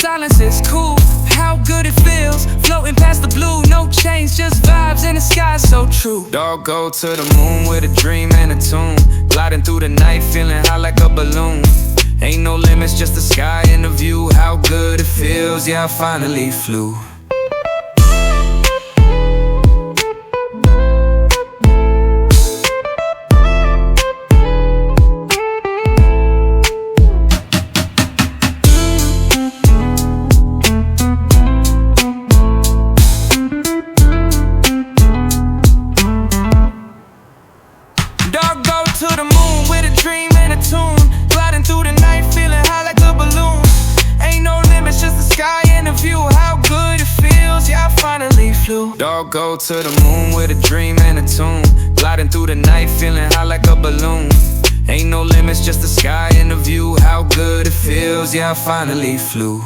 silence is cool. How good it feels, floating past the blue. No change, just vibes in the sky, so true. Dog, go to the moon with a dream and a tune. Gliding through the night, feeling high like a balloon. Ain't no limits, just the sky and the view. How good it feels, yeah, I finally flew. Dog, go to the moon with a dream and a tune. Gliding through the night, feeling high like a balloon. Ain't no limits, just the sky and the view. How good it feels, yeah, I finally flew. Dog, go to the moon with a dream and a tune. Gliding through the night, feeling high like a balloon. Ain't no limits, just the sky and the view. How good it feels, yeah, I finally flew.